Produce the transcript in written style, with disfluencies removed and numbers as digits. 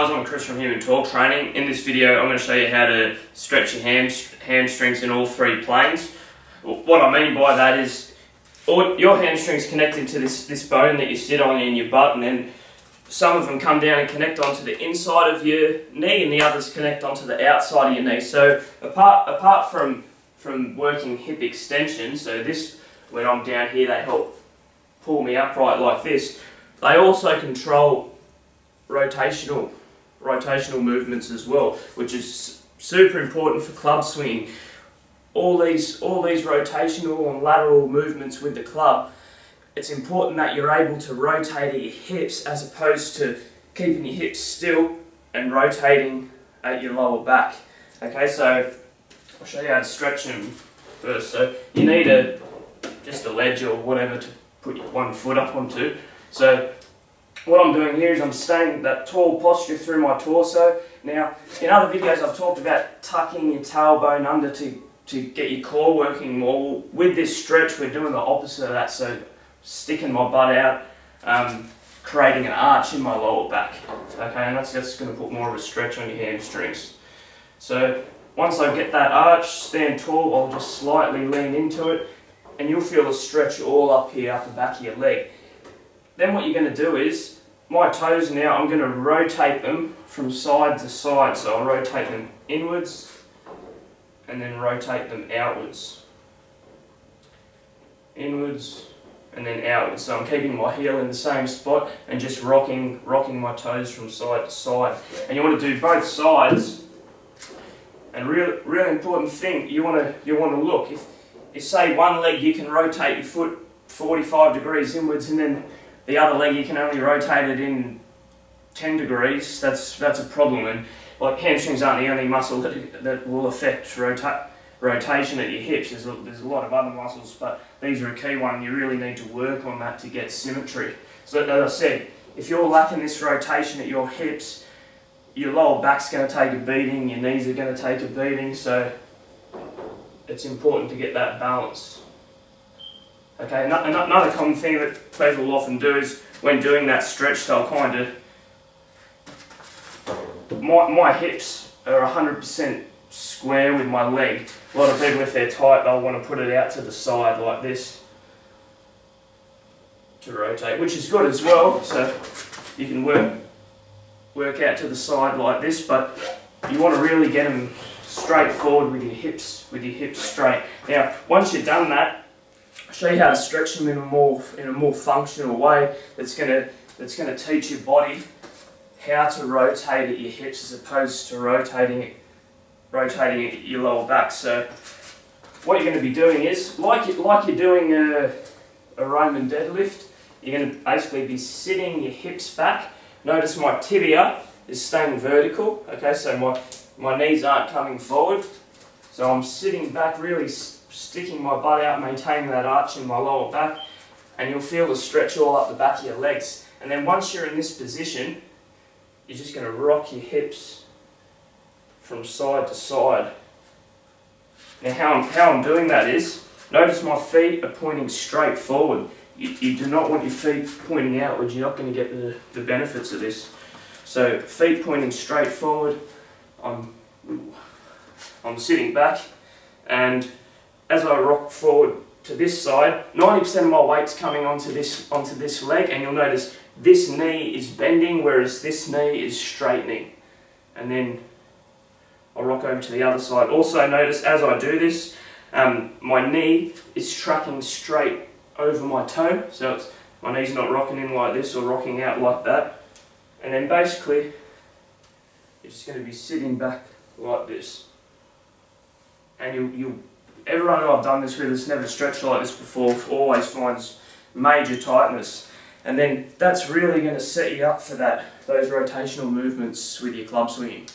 guys, I'm Chris from Human Talk Training. In this video I'm going to show you how to stretch your hamstrings in all three planes. What I mean by that is your hamstrings connected to this bone that you sit on in your butt, and then some of them come down and connect onto the inside of your knee and the others connect onto the outside of your knee. So apart from working hip extension, so this, when I'm down here, they help pull me upright like this, they also control rotational movements as well, which is super important for club swinging. All these rotational and lateral movements with the club, it's important that you're able to rotate at your hips as opposed to keeping your hips still and rotating at your lower back. Okay, so I'll show you how to stretch them first. So you need just a ledge or whatever to put your one foot up onto. So what I'm doing here is I'm staying in that tall posture through my torso. Now, in other videos I've talked about tucking your tailbone under to get your core working more. With this stretch we're doing the opposite of that, so sticking my butt out, creating an arch in my lower back. Okay, and that's going to put more of a stretch on your hamstrings. So once I get that arch, stand tall, I'll just slightly lean into it, and you'll feel a stretch all up here, up the back of your leg. Then what you're going to do is, my toes now, I'm going to rotate them from side to side. So I'll rotate them inwards and then rotate them outwards. Inwards and then outwards. So I'm keeping my heel in the same spot and just rocking my toes from side to side. And you want to do both sides. And really important thing, you want to look. If say one leg you can rotate your foot 45 degrees inwards, and then the other leg you can only rotate it in 10 degrees, that's a problem. And like, hamstrings aren't the only muscle that will affect rotation at your hips. There's a lot of other muscles, but these are a key one. You really need to work on that to get symmetry. So as I said, if you're lacking this rotation at your hips, your lower back's going to take a beating, your knees are going to take a beating, so it's important to get that balance. Okay, another common thing that people often do is, when doing that stretch, they'll kind of, my hips are 100% square with my leg. A lot of people, if they're tight, they'll want to put it out to the side like this to rotate, which is good as well. So you can work out to the side like this, but you want to really get them straight forward with your hips straight. Now, once you've done that, I'll show you how to stretch them in a more functional way that's going to teach your body how to rotate at your hips as opposed to rotating at your lower back. So what you're going to be doing is, like you're doing a Roman deadlift, you're going to basically be sitting your hips back. Notice my tibia is staying vertical. Okay, so my knees aren't coming forward. So I'm sitting back, really sticking my butt out, maintaining that arch in my lower back, and you'll feel the stretch all up the back of your legs. And then once you're in this position, you're just going to rock your hips from side to side. Now how I'm doing that is, notice my feet are pointing straight forward. You do not want your feet pointing outwards. You're not going to get the benefits of this. So feet pointing straight forward, I'm sitting back, and as I rock forward to this side, 90% of my weight's coming onto this leg, and you'll notice this knee is bending, whereas this knee is straightening. And then I'll rock over to the other side. Also notice as I do this, my knee is tracking straight over my toe, so my knee's not rocking in like this or rocking out like that. And then basically, you're just going to be sitting back like this. And everyone who I've done this with has never stretched like this before, always finds major tightness. And then that's really going to set you up for those rotational movements with your club swinging.